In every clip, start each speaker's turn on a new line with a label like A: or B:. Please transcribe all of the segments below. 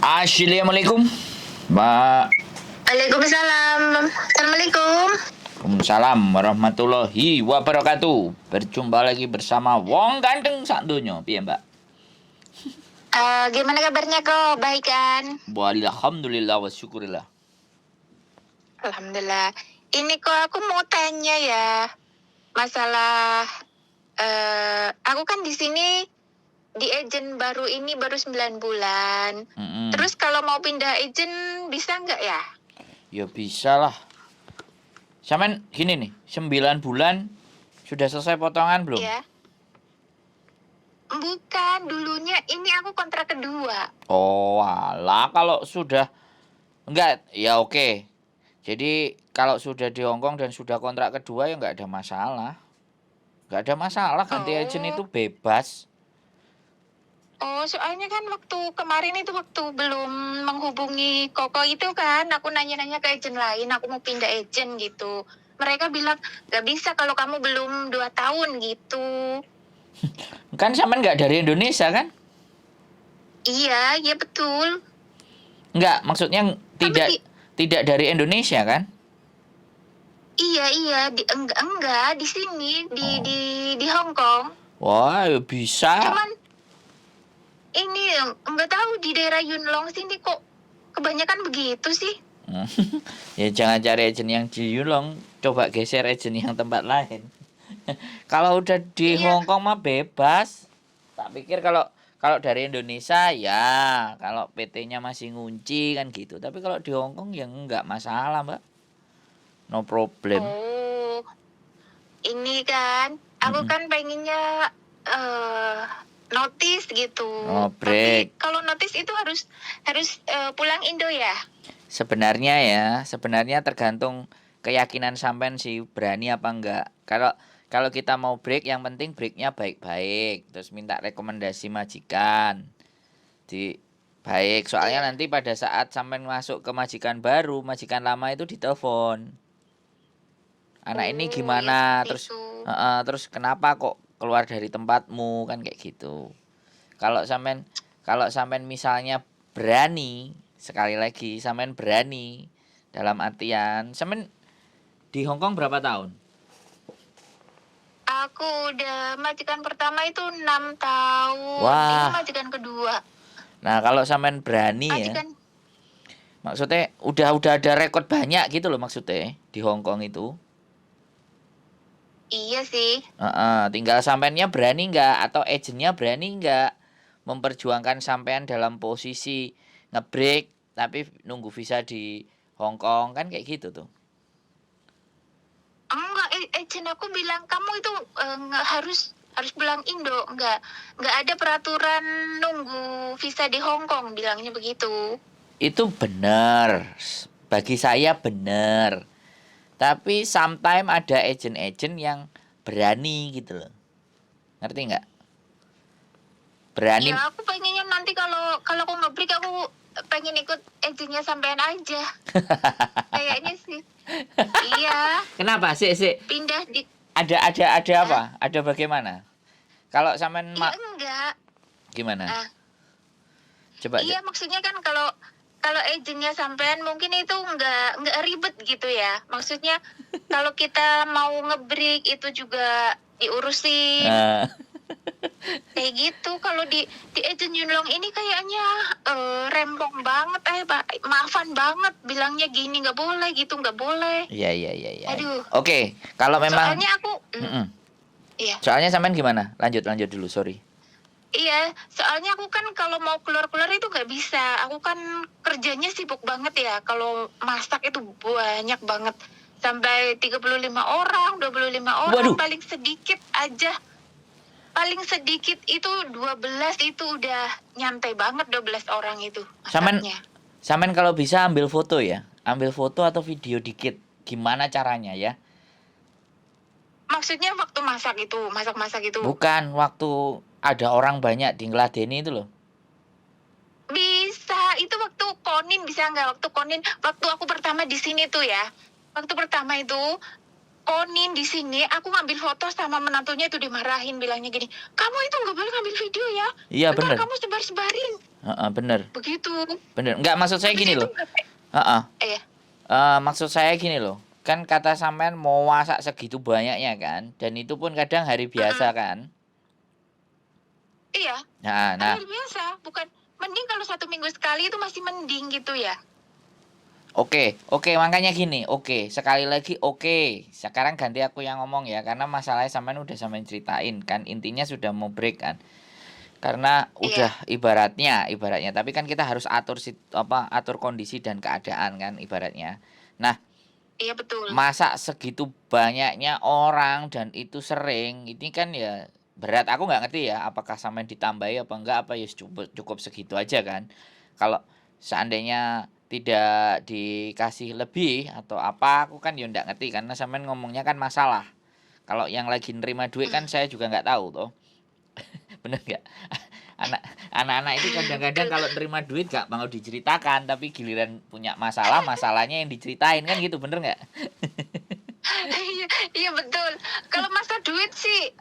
A: Assalamualaikum, Mbak.
B: Waalaikumsalam. Assalamualaikum.
A: Waalaikumsalam warahmatullahi wabarakatuh. Berjumpa lagi bersama Wong Ganteng sak donya. Piye, Mbak?
B: Gimana kabarnya kok? Baik kan?
A: Alhamdulillah wa syukurillah.
B: Alhamdulillah. Ini kok aku mau tanya ya, masalah aku kan di sini di agent baru ini baru 9 bulan. Terus kalau mau pindah agent bisa nggak ya?
A: Ya bisa lah. Sampean gini nih, 9 bulan sudah selesai potongan belum?
B: Ya. Bukan, dulunya ini aku kontrak kedua.
A: Oh, alah kalau sudah enggak ya oke. Jadi kalau sudah di Hongkong dan sudah kontrak kedua ya enggak ada masalah. Enggak ada masalah, ganti agent itu bebas.
B: Oh, soalnya kan waktu kemarin itu waktu belum menghubungi Koko itu kan, aku nanya-nanya ke agent lain, aku mau pindah agent gitu. Mereka bilang, gak bisa kalau kamu belum 2 tahun gitu.
A: Kan sampean enggak dari Indonesia kan?
B: Iya, iya betul.
A: Enggak, maksudnya tidak dari Indonesia kan?
B: Iya, enggak di sini, di Hong Kong.
A: Wah, ya bisa.
B: Cuman ini enggak tahu di daerah Yunlong sini kok kebanyakan begitu sih.
A: Ya jangan cari agent yang di Yulong, coba geser agent yang tempat lain. Kalau udah di Hong Kong mah bebas. Tak pikir kalau dari Indonesia ya, kalau PT-nya masih ngunci kan gitu. Tapi kalau di Hong Kong ya enggak masalah, Mbak. No problem.
B: Oh, ini kan aku kan pengennya notice gitu.
A: Oh, break.
B: Tapi kalau notice itu harus pulang Indo ya?
A: Sebenarnya tergantung keyakinan sampean sih berani apa enggak. Kalau kita mau break, yang penting breaknya baik-baik. Terus minta rekomendasi majikan. Baik, soalnya nanti pada saat sampean masuk ke majikan baru, majikan lama itu ditelepon. Anak ini gimana?
B: Ya,
A: terus kenapa kok keluar dari tempatmu kan kayak gitu. Kalau sampean misalnya berani, sekali lagi sampean berani dalam artian sampean di Hong Kong berapa tahun?
B: Aku udah majikan pertama itu 6 tahun.
A: Wah.
B: Ini majikan kedua.
A: Nah, kalau sampean berani majikan, ya. Maksudnya udah ada rekod banyak gitu loh maksudnya di Hong Kong itu.
B: Iya sih.
A: Tinggal sampeannya berani nggak atau agentnya berani nggak memperjuangkan sampean dalam posisi ngebreak tapi nunggu visa di Hong Kong kan kayak gitu tuh.
B: Enggak, agent aku bilang kamu itu harus pulang Indo, enggak ada peraturan nunggu visa di Hong Kong, bilangnya begitu.
A: Itu benar, bagi saya benar. Tapi sometimes ada agent-agent yang berani gitu loh. Ngerti nggak? Berani.
B: Ya aku pengennya nanti kalau aku ngebreak aku pengen ikut agentnya sampean aja. Kayaknya sih. Iya.
A: Kenapa sih?
B: Pindah di.
A: Ada apa? Ada bagaimana? Kalau sampean
B: enggak.
A: Gimana? Coba.
B: Iya, maksudnya kan kalau agentnya sampean mungkin itu enggak ribet gitu ya. Maksudnya kalau kita mau ngebreak itu juga diurusin. Kayak gitu. Kalau di agent Yunlong ini kayaknya rempong banget, maafan banget, bilangnya gini nggak boleh gitu, nggak boleh.
A: Iya.
B: Aduh.
A: Oke, kalau memang.
B: Soalnya aku. Iya.
A: Soalnya sampean gimana? Lanjut dulu, sorry.
B: Iya, soalnya aku kan kalau mau keluar itu nggak bisa. Aku kan kerjanya sibuk banget ya. Kalau masak itu banyak banget. Sampai 35 orang, 25 orang.
A: Waduh.
B: Paling sedikit aja. Paling sedikit itu 12 itu udah nyantai banget 12 orang itu masaknya.
A: Sampean kalau bisa ambil foto ya. Ambil foto atau video dikit. Gimana caranya ya?
B: Maksudnya waktu masak itu?
A: Bukan, waktu ada orang banyak di ngeladeni itu loh.
B: Bisa, itu waktu Konin bisa nggak? Waktu aku pertama di sini tuh ya. Waktu pertama itu Konin di sini, aku ngambil foto sama menantunya itu dimarahin, bilangnya gini, kamu itu nggak boleh ngambil video ya.
A: Iya benar.
B: Kamu sebar-sebarin.
A: Heeh, bener.
B: Begitu.
A: Bener. Enggak, maksud saya
B: Habis
A: gini
B: itu
A: loh. Heeh.
B: iya.
A: Maksud saya gini loh. Kan kata sampean mau masak segitu banyaknya kan, dan itu pun kadang hari biasa
B: Mm-mm.
A: kan.
B: Iya,
A: Nah,
B: kan
A: nah,
B: hari biasa, bukan mending kalau 1 minggu sekali itu masih mending gitu ya.
A: oke, makanya gini, oke, sekali lagi oke. Sekarang ganti aku yang ngomong ya, karena masalahnya sampean udah sampean ceritain kan, intinya sudah mau break kan. Karena
B: Iya,
A: udah ibaratnya, tapi kan kita harus atur kondisi dan keadaan kan ibaratnya. Nah,
B: iya betul.
A: masak segitu banyaknya orang dan itu sering, ini kan ya berat. Aku nggak ngerti ya, apakah sampean ditambahi apa enggak, apa ya cukup cukup segitu aja kan. Kalau seandainya tidak dikasih lebih atau apa, aku kan ya nggak ngerti karena sampean ngomongnya kan masalah. Kalau yang lagi nerima duit kan
B: Mm.
A: saya juga nggak tahu toh. Bener nggak? Anak anak-anak itu kadang-kadang
B: Kalau
A: kalau nerima duit gak mau diceritakan, tapi giliran punya masalah, masalahnya yang diceritain kan gitu, bener nggak?
B: iya, iya betul. Kalau masa duit sih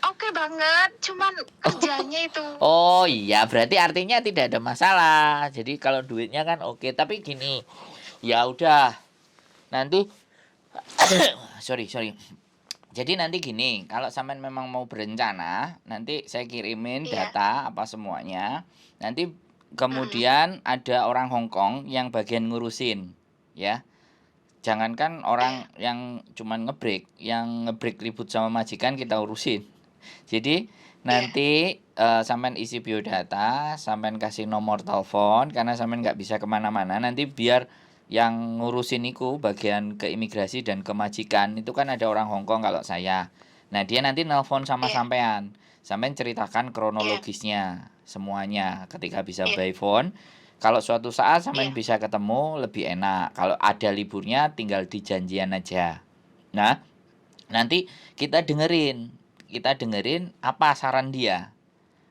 B: oke banget, cuman kerjanya itu.
A: Oh iya, berarti artinya tidak ada masalah. Jadi kalau duitnya kan oke, tapi gini, ya udah. Nanti sorry, sorry. Jadi nanti gini, kalau sampean memang mau berencana, nanti saya kirimin
B: Iya.
A: data apa semuanya. Nanti
B: Mm-mm.
A: kemudian ada orang Hong Kong yang bagian ngurusin, ya. Jangankan
B: Iya,
A: orang yang cuman yang ngebreak ribut sama majikan kita urusin. Jadi
B: iya,
A: nanti sampean isi biodata, sampean kasih nomor telepon karena sampean nggak bisa kemana-mana. Nanti biar yang ngurusin iku bagian keimigrasi dan kemajikan itu kan ada orang Hongkong kalau saya. Nah dia nanti nelpon sama
B: iya,
A: sampean, sampean ceritakan
B: iya,
A: kronologisnya semuanya ketika bisa
B: iya,
A: by phone. Kalau suatu saat sampean
B: iya,
A: bisa ketemu lebih enak. Kalau ada liburnya tinggal di janjian aja. Nah, nanti kita dengerin apa saran dia.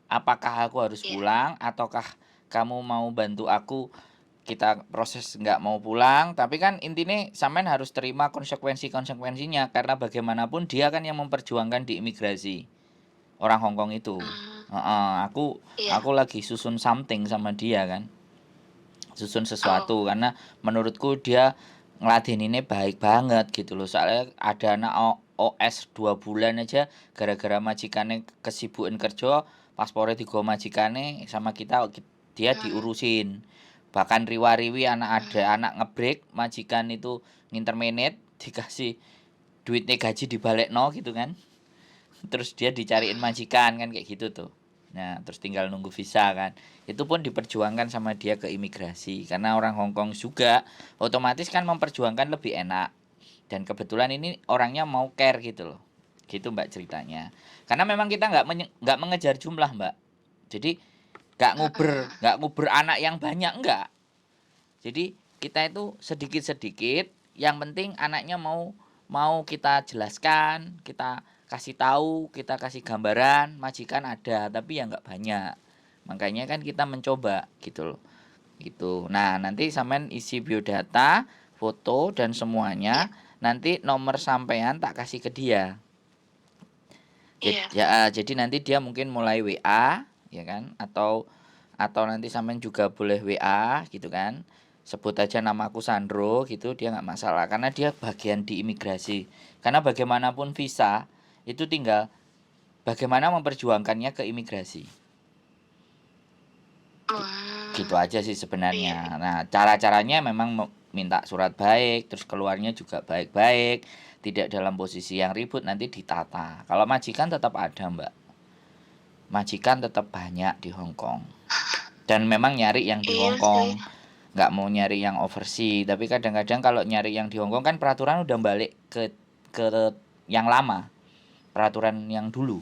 A: Apakah aku harus
B: iya.
A: pulang ataukah kamu mau bantu aku, kita proses nggak mau pulang, tapi kan intinya sampean harus terima konsekuensinya karena bagaimanapun dia kan yang memperjuangkan di imigrasi orang Hongkong itu.
B: Hmm,
A: Heeh, aku
B: iya.
A: aku lagi susun something sama dia kan, susun
B: Oh,
A: sesuatu karena menurutku dia ngeladeninnya baik banget gitu loh, soalnya ada anak OS 2 bulan aja gara-gara majikannya kesibukan kerja, paspornya digo majikannya sama kita, dia
B: hmm,
A: diurusin. Bahkan riwa-riwi ada
B: hmm,
A: anak ngebreak majikan itu ngintermenit dikasih duitnya, gaji dibalik no gitu kan, terus dia dicariin
B: hmm.
A: majikan kan kayak gitu tuh. Nah terus tinggal nunggu visa kan, itu pun diperjuangkan sama dia ke imigrasi karena orang Hongkong juga, otomatis kan memperjuangkan lebih enak. Dan kebetulan ini orangnya mau care gitu loh, gitu mbak ceritanya. Karena memang kita nggak mengejar jumlah mbak, jadi nggak nguber anak yang banyak, enggak. Jadi kita itu sedikit sedikit, yang penting anaknya mau mau kita jelaskan, kita kasih tahu, kita kasih gambaran majikan ada tapi ya nggak banyak. Makanya kan kita mencoba gitu loh, gitu. Nah nanti sampean isi biodata, foto dan
B: Iya,
A: semuanya, nanti nomor sampean tak kasih ke dia. Jadi
B: iya.
A: ya, jadi nanti dia mungkin mulai WA ya kan, atau nanti sampean juga boleh WA gitu kan. Sebut aja namaku Sandro gitu, dia nggak masalah karena dia bagian di imigrasi. Karena bagaimanapun visa itu tinggal bagaimana memperjuangkannya ke imigrasi. Gitu
B: Hmm,
A: aja sih
B: iya,
A: sebenarnya. Nah, cara-caranya memang minta surat baik, terus keluarnya juga baik-baik, tidak dalam posisi yang ribut, nanti ditata. Kalau majikan tetap ada, Mbak. Majikan tetap banyak di Hong Kong. Dan memang nyari yang di
B: iya
A: Hong Kong,
B: sih.
A: nggak mau nyari yang overseas. Tapi kadang-kadang kalau nyari yang di Hong Kong kan peraturan udah balik ke yang lama, peraturan yang dulu.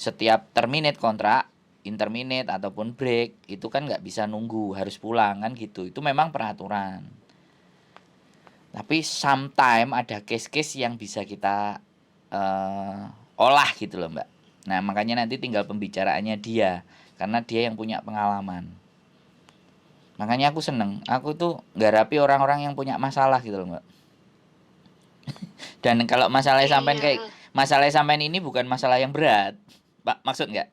A: Setiap terminate kontrak, interminate ataupun break itu kan nggak bisa nunggu, harus pulang kan gitu. Itu memang peraturan. Tapi sometime ada case-case yang bisa kita olah gitu loh mbak. Nah makanya nanti tinggal pembicaraannya dia, karena dia yang punya pengalaman. Makanya aku seneng, aku tuh ngarapi orang-orang yang punya masalah gitu loh mbak. Dan kalau
B: Iya.
A: masalah sampean ini bukan masalah yang berat, pak, maksud nggak?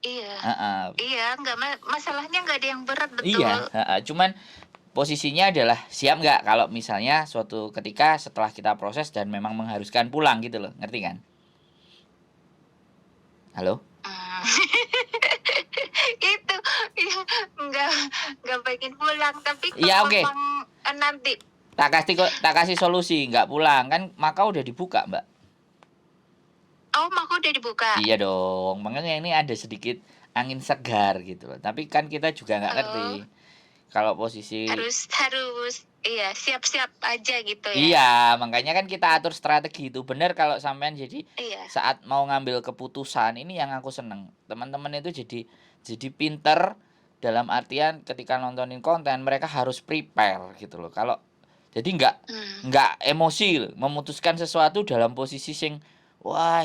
B: Iya.
A: Heeh.
B: Iya, nggak masalahnya nggak ada yang berat,
A: Iya,
B: betul.
A: heeh. Cuman posisinya adalah siap nggak kalau misalnya suatu ketika setelah kita proses dan memang mengharuskan pulang gitu loh, ngerti kan? Halo?
B: Hmm. Itu ya, nggak nggak pengen pulang, tapi kalau
A: Iya, oke.
B: memang nanti.
A: Tak kasih solusi, nggak pulang kan Makau udah dibuka, Mbak.
B: Oh, Mako udah dibuka.
A: Iya dong, makanya ini ada sedikit angin segar gitu loh. Tapi kan kita juga nggak ngerti
B: Oh,
A: kalau posisi.
B: harus harus iya, siap-siap aja gitu ya.
A: Iya, makanya kan kita atur strategi itu. Bener kalau sampean jadi
B: Iya.
A: saat mau ngambil keputusan, ini yang aku seneng. Teman-teman itu jadi pinter dalam artian ketika nontonin konten mereka harus prepare gitu loh. Kalau jadi
B: Hmm.
A: nggak emosi loh, memutuskan sesuatu dalam posisi sing wah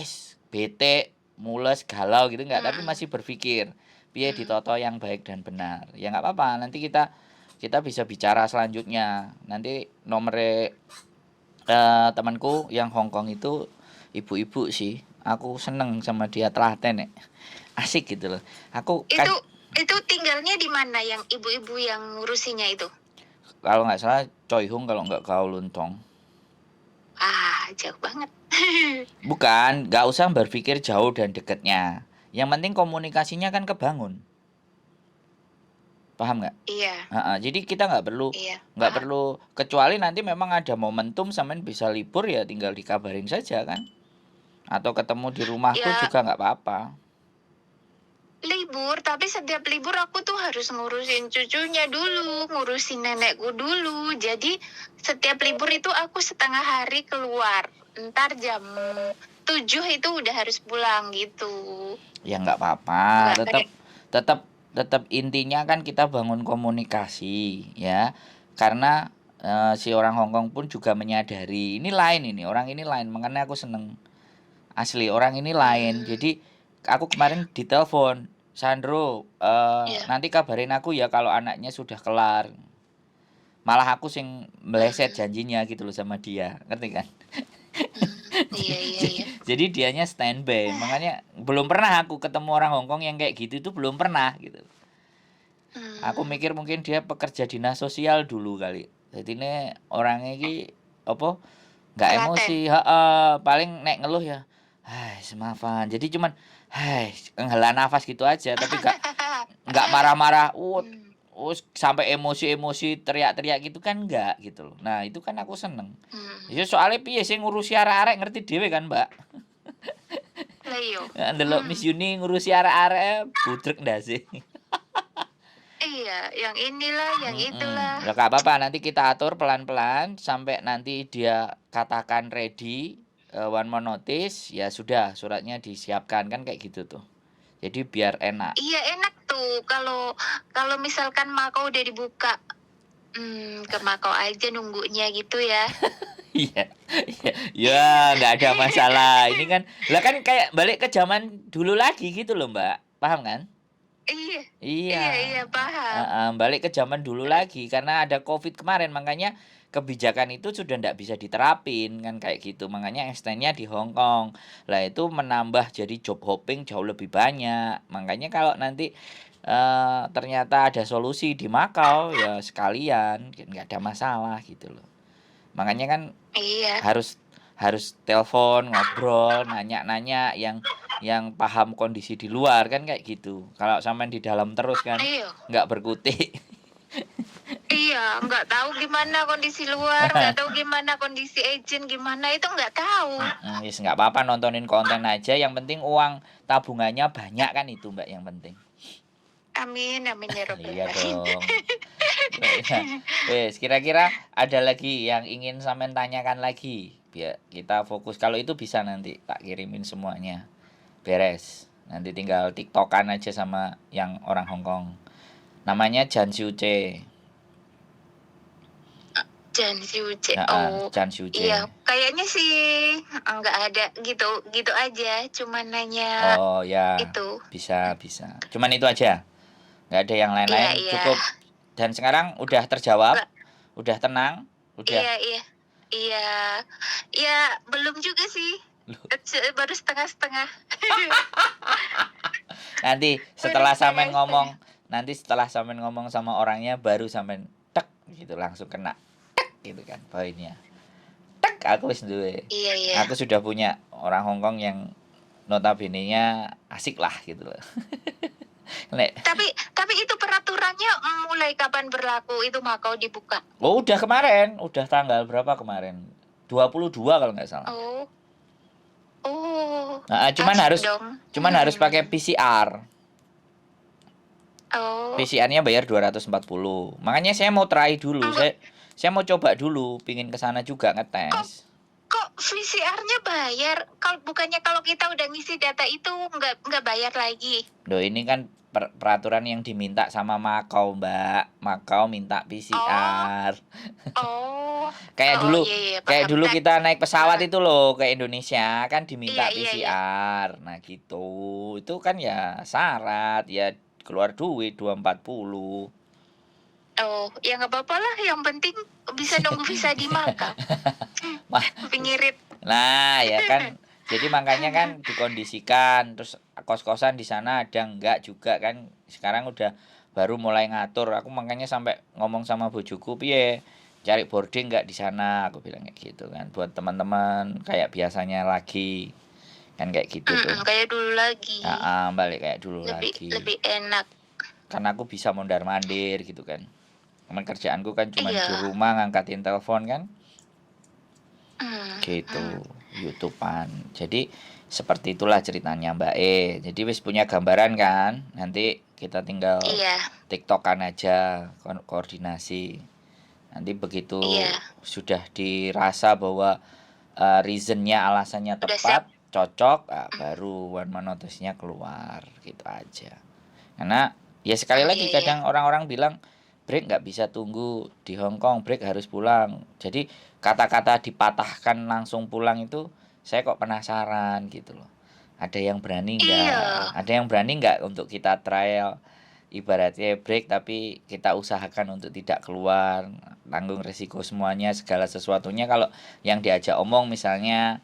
A: bete, mules, galau gitu nggak, tapi
B: Hmm.
A: masih berpikir piye
B: Hmm.
A: ditoto yang baik dan benar. Ya nggak apa-apa, nanti kita bisa bicara selanjutnya. Nanti nomor temanku yang Hongkong itu ibu-ibu sih. Aku seneng sama dia telaten ya. Asik gitu loh. Aku kan
B: Itu tinggalnya di mana yang ibu-ibu yang ngurusinya itu?
A: kalau nggak salah Choi Hung kalau nggak Kowloon Tong.
B: Ah, jauh banget.
A: Bukan, nggak usah berpikir jauh dan deketnya. Yang penting komunikasinya kan kebangun. Paham nggak?
B: Iya,
A: Jadi kita
B: iya,
A: nggak
B: paham.
A: perlu kecuali nanti memang ada momentum sampean bisa libur ya tinggal dikabarin saja kan. Atau ketemu di rumahku
B: Ya,
A: juga nggak apa-apa.
B: libur, tapi setiap libur aku tuh harus ngurusin cucunya dulu, ngurusin nenekku dulu. Jadi setiap libur itu aku setengah hari keluar. Ntar jam 7 itu udah harus pulang gitu.
A: Ya nggak apa-apa,
B: Nggak
A: tetap
B: kayak,
A: tetap tetap intinya kan kita bangun komunikasi ya. Karena si orang Hongkong pun juga menyadari ini orang ini lain, makanya aku seneng. Asli orang ini lain.
B: hmm,
A: Jadi aku kemarin ditelepon, Sandro,
B: ya,
A: nanti kabarin aku ya kalau anaknya sudah kelar. Malah aku sing meleset
B: hmm,
A: janjinya gitu loh sama dia, ngerti kan?
B: iya, iya, iya.
A: Jadi dianya standby. Makanya belum pernah aku ketemu orang Hongkong yang kayak gitu itu belum pernah gitu. Aku
B: Hmm,
A: mikir mungkin dia pekerja dinas sosial dulu kali. Jadi ini orangnya iki apa nggak
B: telaten.
A: emosi, paling nek ngeluh ya. Hai, semaafan. Jadi cuman hai, menghela nafas gitu aja tapi nggak marah-marah.
B: Hmm,
A: Sampai emosi-emosi teriak-teriak gitu kan enggak gitu loh. Nah, itu kan aku seneng.
B: hmm.
A: Ya soalnya piye sih ngurusi arek-arek ngerti dhewe kan, Mbak.
B: Lah iyo.
A: Ndelok Miss Yuni ngurusi arek-arek budrek ndak sih?
B: Iya, yang inilah, yang itulah.
A: Ya gak apa-apa nanti kita atur pelan-pelan sampai nanti dia katakan ready, one more notice, ya sudah suratnya disiapkan kan kayak gitu tuh. Jadi biar enak.
B: Iya enak tuh kalau kalau misalkan Makau udah dibuka. Ke Makau aja nunggunya gitu ya.
A: Iya, iya, ya nggak ada masalah. Ini kan, lah kan kayak balik ke zaman dulu lagi gitu loh Mbak, paham kan?
B: Iya,
A: Iya,
B: iya, iya, paham.
A: balik ke zaman dulu lagi karena ada COVID kemarin makanya kebijakan itu sudah ndak bisa diterapin kan kayak gitu makanya extendnya di Hong Kong lah itu menambah jadi job hopping jauh lebih banyak makanya kalau nanti ternyata ada solusi di Makau ya sekalian nggak ada masalah gitu loh makanya kan
B: Iya.
A: harus harus telepon, ngobrol, nanya-nanya yang paham kondisi di luar kan kayak gitu. Kalau sampean di dalam terus kan
B: Iya.
A: nggak berkutik.
B: Iya, nggak tahu gimana kondisi luar, nggak tahu gimana kondisi agent, gimana itu nggak tahu.
A: Wis nggak apa-apa nontonin konten aja. Yang penting uang tabungannya banyak kan itu Mbak yang penting.
B: Amin, amin ya robbal
A: Iya
B: alamin.
A: dong. Ya, wes kira-kira ada lagi yang ingin sampean tanyakan lagi. Biar kita fokus. Kalau itu bisa nanti tak kirimin semuanya. Beres. Nanti tinggal TikTokan aja sama yang orang Hong Kong. Namanya Jan Xiuce.
B: Jan Siuce.
A: Heeh,
B: Oh,
A: Jan Xiuce.
B: iya, kayaknya sih nggak ada gitu, gitu aja. Cuman nanya
A: Oh ya,
B: itu.
A: bisa. Cuman itu aja. Nggak ada yang
B: Iya,
A: lain-lain.
B: iya.
A: Cukup. Dan sekarang udah terjawab,
B: Nggak,
A: udah tenang, udah.
B: iya, iya. Iya. Ya, belum juga sih. Baru setengah-setengah.
A: Nanti setelah sampean ngomong, sama orangnya baru sampean tek gitu langsung kena tek gitu kan poinnya. Tek aku wis duwe.
B: Iya.
A: Aku sudah punya orang Hongkong yang notabene-nya asik lah gitu loh. Nek,
B: Tapi itu peraturannya mulai kapan berlaku itu Makau dibuka?
A: oh udah kemarin, udah tanggal berapa kemarin? 22 kalau nggak salah.
B: Oh,
A: Nah,
B: asik dong.
A: cuman harus pakai PCR.
B: Oh,
A: PCR-nya bayar 240. Makanya saya mau try dulu. Saya mau coba dulu, pingin kesana juga ngetes.
B: kok PCR-nya bayar? Kalau kita udah ngisi data itu nggak bayar lagi.
A: Loh, ini kan peraturan yang diminta sama Makau, Mbak. Makau minta PCR.
B: Oh.
A: Kayak dulu,
B: Iya,
A: kayak
B: paham.
A: dulu kita naik pesawat itu loh ke Indonesia kan diminta
B: Iya.
A: PCR. Nah, gitu. Itu kan ya syarat, ya keluar duit 240.
B: Oh, ya nggak apa-apa lah. Yang penting bisa nunggu visa di Makau. Pingirit.
A: Nah, ya kan. Jadi makanya kan dikondisikan, terus kos-kosan di sana ada enggak juga kan. Sekarang udah baru mulai ngatur. Aku makanya sampai ngomong sama bojoku, piye cari boarding enggak di sana, aku bilang kayak gitu kan. Buat teman-teman kayak biasanya lagi. Kan kayak gitu tuh.
B: Kayak dulu lagi.
A: Balik kayak dulu lagi.
B: Lebih enak.
A: Karena aku bisa mondar-mandir gitu kan. Emang kerjaanku kan cuma
B: Iya.
A: di rumah ngangkatin telepon kan. Gitu, YouTubean. Jadi seperti itulah ceritanya Mbak E. Jadi wis punya gambaran kan? Nanti kita tinggal TikTokan aja, koordinasi. Nanti begitu sudah dirasa bahwa reasonnya, alasannya tepat, cocok, baru one man notice-nya keluar gitu aja. Karena ya sekali lagi kadang orang-orang bilang break nggak bisa tunggu di Hong Kong, break harus pulang. Jadi kata-kata dipatahkan langsung pulang itu saya kok penasaran gitu loh. Ada yang berani nggak?
B: Iya.
A: Ada yang berani nggak untuk kita trial? Ibaratnya break tapi kita usahakan untuk tidak keluar, tanggung resiko semuanya, segala sesuatunya. Kalau yang diajak omong misalnya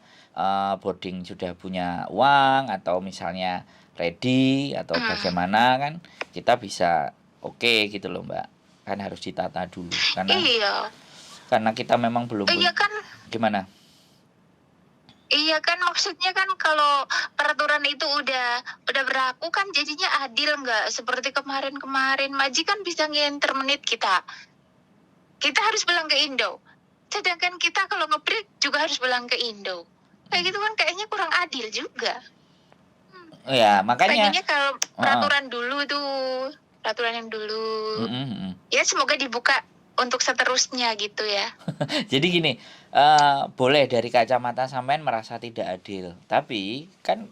A: boarding sudah punya uang atau misalnya ready atau bagaimana kan kita bisa oke gitu loh Mbak. Kan harus ditata dulu karena kita memang belum
B: kan
A: gimana?
B: Iya kan, maksudnya kan kalau peraturan itu udah berlaku kan jadinya adil, nggak seperti kemarin Maji kan bisa nginter menit kita harus pulang ke Indo, sedangkan kita kalau nge-break juga harus pulang ke Indo. Kayak gitu kan kayaknya kurang adil juga.
A: Ya makanya
B: pengennya kalau peraturan yang dulu ya semoga dibuka untuk seterusnya gitu ya.
A: Jadi gini, boleh dari kacamata sampean merasa tidak adil, tapi kan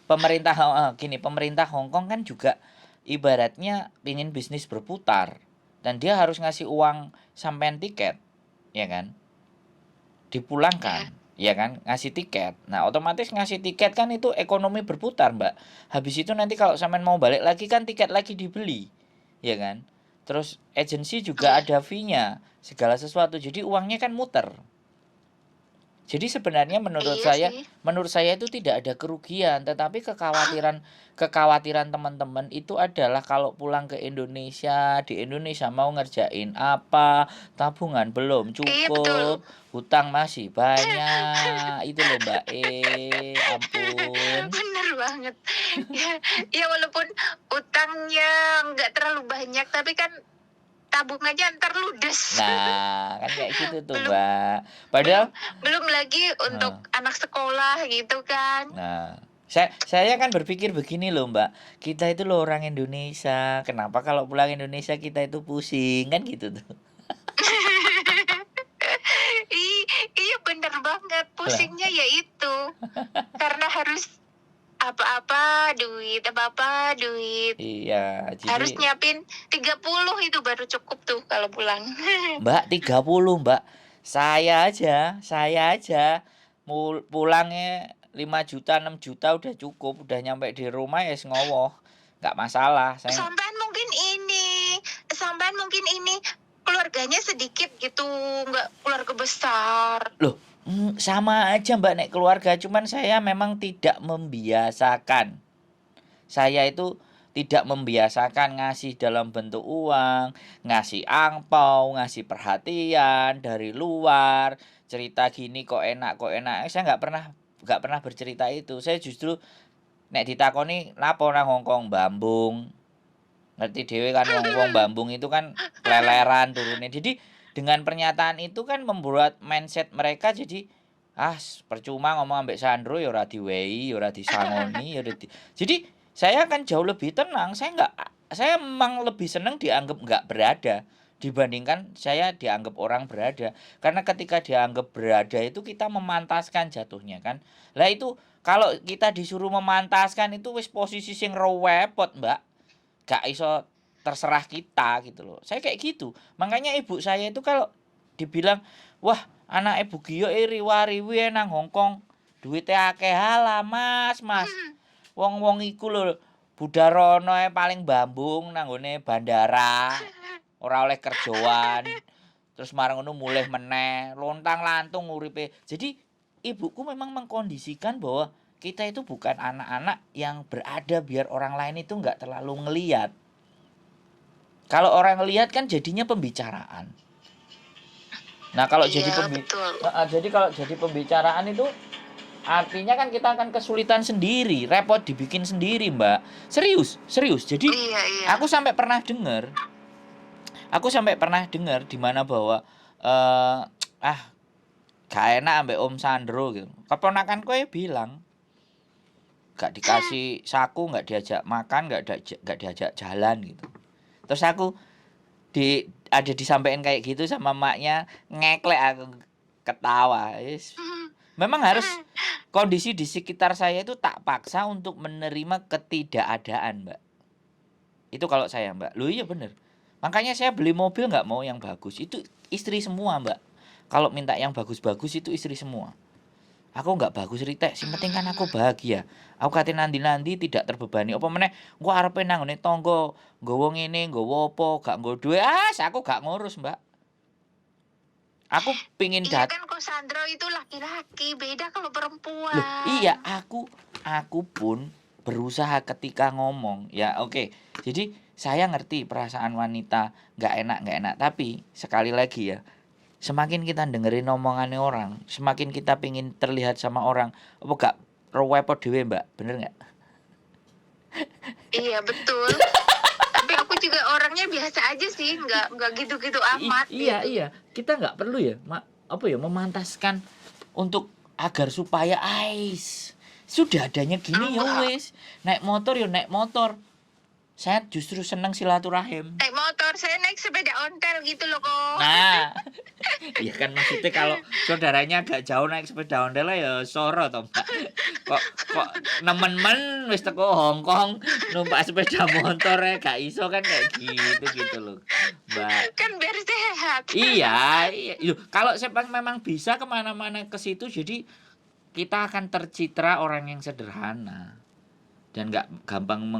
A: pemerintah Hong Kong kan juga ibaratnya pingin bisnis berputar dan dia harus ngasih uang sampean tiket, ya kan? Dipulangkan, ya kan? Ngasih tiket. Nah, otomatis ngasih tiket kan itu ekonomi berputar, Mbak. Habis itu nanti kalau sampean mau balik lagi kan tiket lagi dibeli, ya kan? Terus agensi juga ada fee-nya, segala sesuatu. Jadi uangnya kan muter. Jadi sebenarnya menurut saya itu tidak ada kerugian, tetapi kekhawatiran teman-teman itu adalah kalau pulang ke Indonesia, di Indonesia mau ngerjain apa, tabungan belum cukup, hutang masih banyak. Itu loh Mbak ampun.
B: Bener banget. Ya walaupun utangnya nggak terlalu banyak, tapi kan tabungannya ntar ludes.
A: Nah, kan kayak gitu tuh, Mbak. Padahal
B: belum lagi untuk anak sekolah gitu kan.
A: Nah, saya kan berpikir begini loh, Mbak. Kita itu loh orang Indonesia. Kenapa kalau pulang Indonesia kita itu pusing kan gitu tuh.
B: Iya bener banget. Pusingnya ya itu. Karena harus apa-apa duit.
A: Iya, jadi
B: harus nyiapin 30 itu baru cukup tuh kalau pulang.
A: Mbak, 30, Mbak. Saya aja pulangnya 5 juta, 6 juta udah cukup, udah nyampe di rumah ya ngowoh. Enggak masalah.
B: Sampean mungkin ini keluarganya sedikit gitu, enggak keluarga besar.
A: Loh, Sama aja Mbak nek keluarga, cuman saya memang tidak membiasakan. Saya itu tidak membiasakan ngasih dalam bentuk uang, ngasih angpau, ngasih perhatian dari luar, cerita gini kok enak kok enak. Saya nggak pernah bercerita itu. Saya justru nek ditakoni lapo nang Hongkong Bambung. Ngerti dhewe kan wong Bambung itu kan keleleran turunnya. Jadi dengan pernyataan itu kan membuat mindset mereka jadi percuma ngomong ambek Sandro ya ora diwehi, ya ora disangoni, ya ora jadi saya kan jauh lebih tenang. Saya memang lebih senang dianggap nggak berada dibandingkan saya dianggap orang berada. Karena ketika dianggap berada itu kita memantaskan jatuhnya kan. Lah itu kalau kita disuruh memantaskan itu wis posisi sing rewepot, Mbak. Gak iso terserah kita gitu loh. Saya kayak gitu. Makanya ibu saya itu kalau dibilang, wah anak ibu Gio riwa-riwi nang Hongkong, duitnya akeh halah mas. Wong-wong iku lho Budarono paling Bambung nanggone bandara, ora oleh kerjaan. Terus marang ngono mulih meneh, lontang-lantung uripe. Jadi ibuku memang mengkondisikan bahwa kita itu bukan anak-anak yang berada biar orang lain itu nggak terlalu ngeliat. Kalau orang ngeliat kan jadinya pembicaraan. Nah kalau jadi kalau jadi pembicaraan itu artinya kan kita akan kesulitan sendiri, repot dibikin sendiri Mbak. Serius. Jadi aku sampai pernah dengar di mana bahwa gak enak ambek Om Sandro gitu. Keponakan kowe bilang gak dikasih saku, gak diajak makan, gak diajak jalan gitu. Terus aku ada disampaikan kayak gitu sama maknya, ngeklek aku ketawa. Memang harus kondisi di sekitar saya itu tak paksa untuk menerima ketidakadaan, Mbak. Itu kalau saya, Mbak. Loh iya bener. Makanya saya beli mobil gak mau yang bagus. Itu istri semua, Mbak. Kalau minta yang bagus-bagus itu istri semua. Aku nggak bagus ritek, sing penting kan aku bahagia. Aku kate nandi-nandi tidak terbebani. Apa meneh engko arepe nang ngene tangga, nggawa ngene, nggawa apa, gak nggo duwe, aku gak ngurus, Mbak. Aku pingin
B: kan kok Sandro itu laki-laki, beda kalau perempuan.
A: Loh, iya, aku pun berusaha ketika ngomong. Ya, oke. Jadi saya ngerti perasaan wanita nggak enak, tapi sekali lagi ya, semakin kita dengerin omongannya orang, semakin kita pingin terlihat sama orang. Apa gak rewepot dhewe, Mbak? Bener gak?
B: Iya, betul. Tapi aku juga orangnya biasa aja sih, nggak gitu-gitu amat.
A: Iya. Kita nggak perlu ya, memantaskan untuk agar supaya sudah adanya gini ya wis. Naik motor. Saya justru senang silaturahim.
B: Naik motor, saya naik sepeda ontel gitu loh kok.
A: Nah, iya kan maksudnya kalau saudaranya agak jauh naik sepeda ontel ya soro toh Mbak. Kok nemen-men wis teko Hongkong numpak sepeda motor gak iso kan kayak gitu loh, Mbak.
B: Kan biar sehat.
A: Iya. Kalau sepak memang bisa kemana-mana ke situ, jadi kita akan tercitra orang yang sederhana. Dan nggak gampang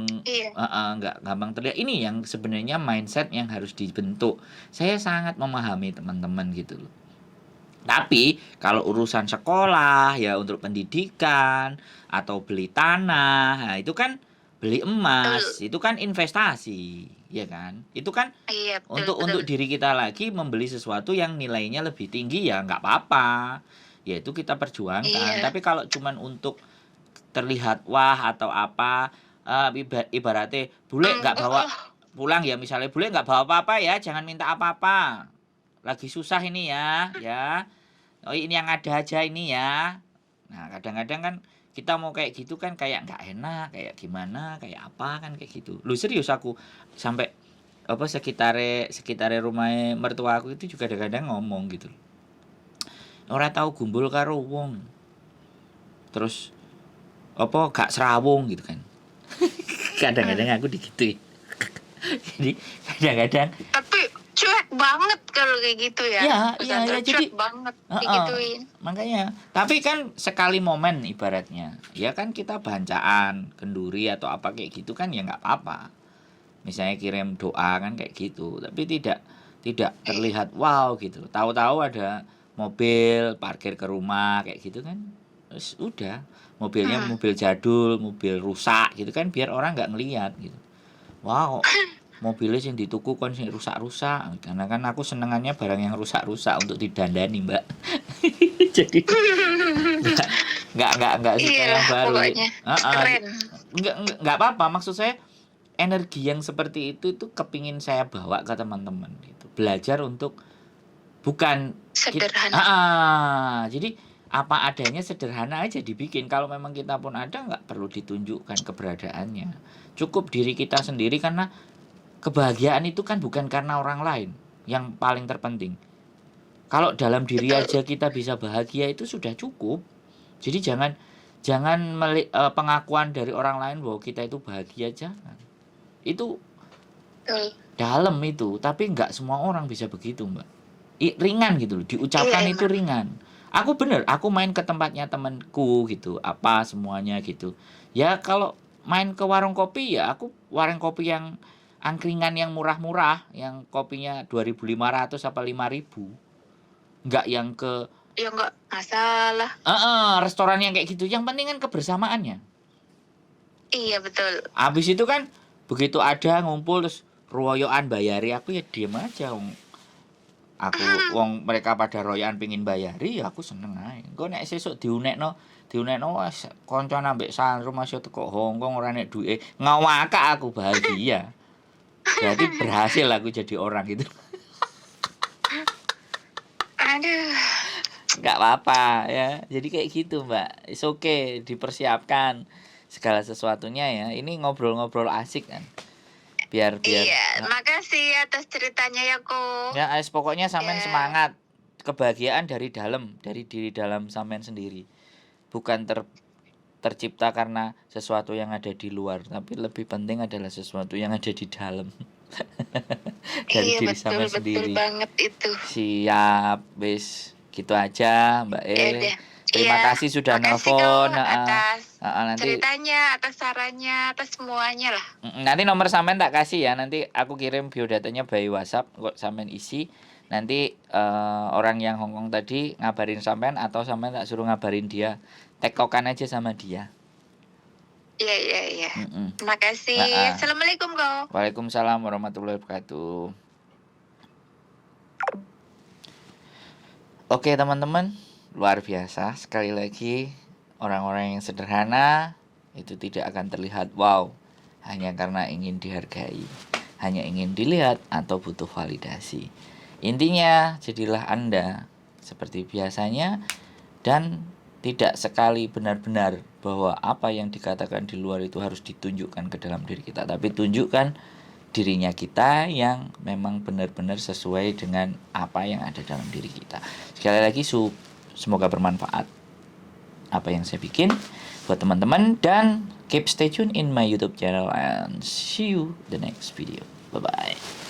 A: nggak gampang terlihat. Ini yang sebenarnya mindset yang harus dibentuk. Saya sangat memahami teman-teman gitu loh. Tapi kalau urusan sekolah ya untuk pendidikan atau beli tanah, nah itu kan beli emas, itu kan investasi, ya kan? Itu kan untuk diri kita lagi membeli sesuatu yang nilainya lebih tinggi ya nggak apa-apa. Ya itu kita perjuangkan. Tapi kalau cuman untuk terlihat wah atau apa, ibaratnya bule nggak bawa pulang ya, misalnya bule nggak bawa apa-apa ya, jangan minta apa-apa, lagi susah ini ya ini yang ada aja ini ya. Nah kadang-kadang kan kita mau kayak gitu kan kayak nggak enak, kayak gimana, kayak apa kan kayak gitu. Lu serius aku sampai sekitare rumah mertua aku itu juga kadang-kadang ngomong gitu, ora tahu gumbul karo wong, terus gak serawung gitu kan. Kadang-kadang aku digituin. Jadi kadang-kadang
B: tapi cuek banget kalau kayak gitu ya.
A: Iya jadi
B: banget digituin.
A: Makanya tapi kan sekali momen ibaratnya. Ya kan kita bancaan kenduri atau apa kayak gitu kan ya nggak apa-apa. Misalnya kirim doa kan kayak gitu, tapi tidak terlihat wow gitu. Tahu-tahu ada mobil parkir ke rumah kayak gitu kan. Terus udah mobilnya mobil jadul, mobil rusak gitu kan, biar orang nggak ngelihat gitu. Wow, mobilnya sing dituku kon sing rusak-rusak. Karena kan aku senengannya barang yang rusak-rusak untuk didandani, Mbak. Jadi nggak suka
B: Iya
A: yang baru.
B: pokoknya keren.
A: Nggak apa-apa, maksud saya energi yang seperti itu kepingin saya bawa ke teman-teman gitu. Belajar untuk bukan
B: Sederhana.
A: jadi apa adanya sederhana aja dibikin. Kalau memang kita pun ada, nggak perlu ditunjukkan keberadaannya. Cukup diri kita sendiri, karena kebahagiaan itu kan bukan karena orang lain yang paling terpenting. Kalau dalam diri aja kita bisa bahagia, itu sudah cukup. Jadi jangan pengakuan dari orang lain bahwa kita itu bahagia, jangan. Itu dalam itu, tapi nggak semua orang bisa begitu, Mbak. Ringan gitu loh, diucapkan itu ringan. Aku main ke tempatnya temanku gitu, apa semuanya gitu. Ya kalau main ke warung kopi, ya aku warung kopi yang angkringan yang murah-murah, yang kopinya 2.500 apa 5.000. Enggak yang ke
B: Ya nggak masalah.
A: Restoran yang kayak gitu. Yang penting kan kebersamaannya.
B: Iya betul.
A: Habis itu kan begitu ada ngumpul terus royoan bayari, aku ya diem aja. Wong mereka pada royoan pengin bayari, ya aku seneng ae. Engko nek sesuk diunekno wis kanca ambek Sanru masih teko Hongkong ora nek duwe ngawakak, aku bahagia. Berarti berhasil aku jadi orang gitu.
B: Aduh.
A: Nggak apa-apa ya. Jadi kayak gitu, Mbak. It's okay, dipersiapkan segala sesuatunya ya. Ini ngobrol-ngobrol asik kan. Biar
B: Iya, makasih atas ceritanya ya Ko.
A: Ya, pokoknya sampean semangat. Kebahagiaan dari dalam, dari diri dalam sampean sendiri. Bukan tercipta karena sesuatu yang ada di luar, tapi lebih penting adalah sesuatu yang ada di dalam. Dari diri sampean sendiri.
B: Betul banget itu.
A: Siap, wis gitu aja, Mbak Terima kasih sudah nelfon.
B: Atas
A: nanti
B: ceritanya, atas sarannya, atas semuanya lah.
A: Nanti nomor sampean tak kasih ya. Nanti aku kirim biodatanya by WhatsApp, kok sampean isi. Nanti orang yang Hongkong tadi ngabarin sampean, atau sampean tak suruh ngabarin dia. Tekokan aja sama dia.
B: Iya. Terima kasih. Assalamualaikum Ko.
A: Waalaikumsalam warahmatullahi wabarakatuh. Oke teman-teman, luar biasa sekali lagi, orang-orang yang sederhana itu tidak akan terlihat wow hanya karena ingin dihargai, hanya ingin dilihat atau butuh validasi. Intinya jadilah Anda seperti biasanya, dan tidak sekali benar-benar bahwa apa yang dikatakan di luar itu harus ditunjukkan ke dalam diri kita, tapi tunjukkan dirinya kita yang memang benar-benar sesuai dengan apa yang ada dalam diri kita. Sekali lagi semoga bermanfaat apa yang saya bikin buat teman-teman, dan keep stay tune in my YouTube channel and see you the next video. Bye bye.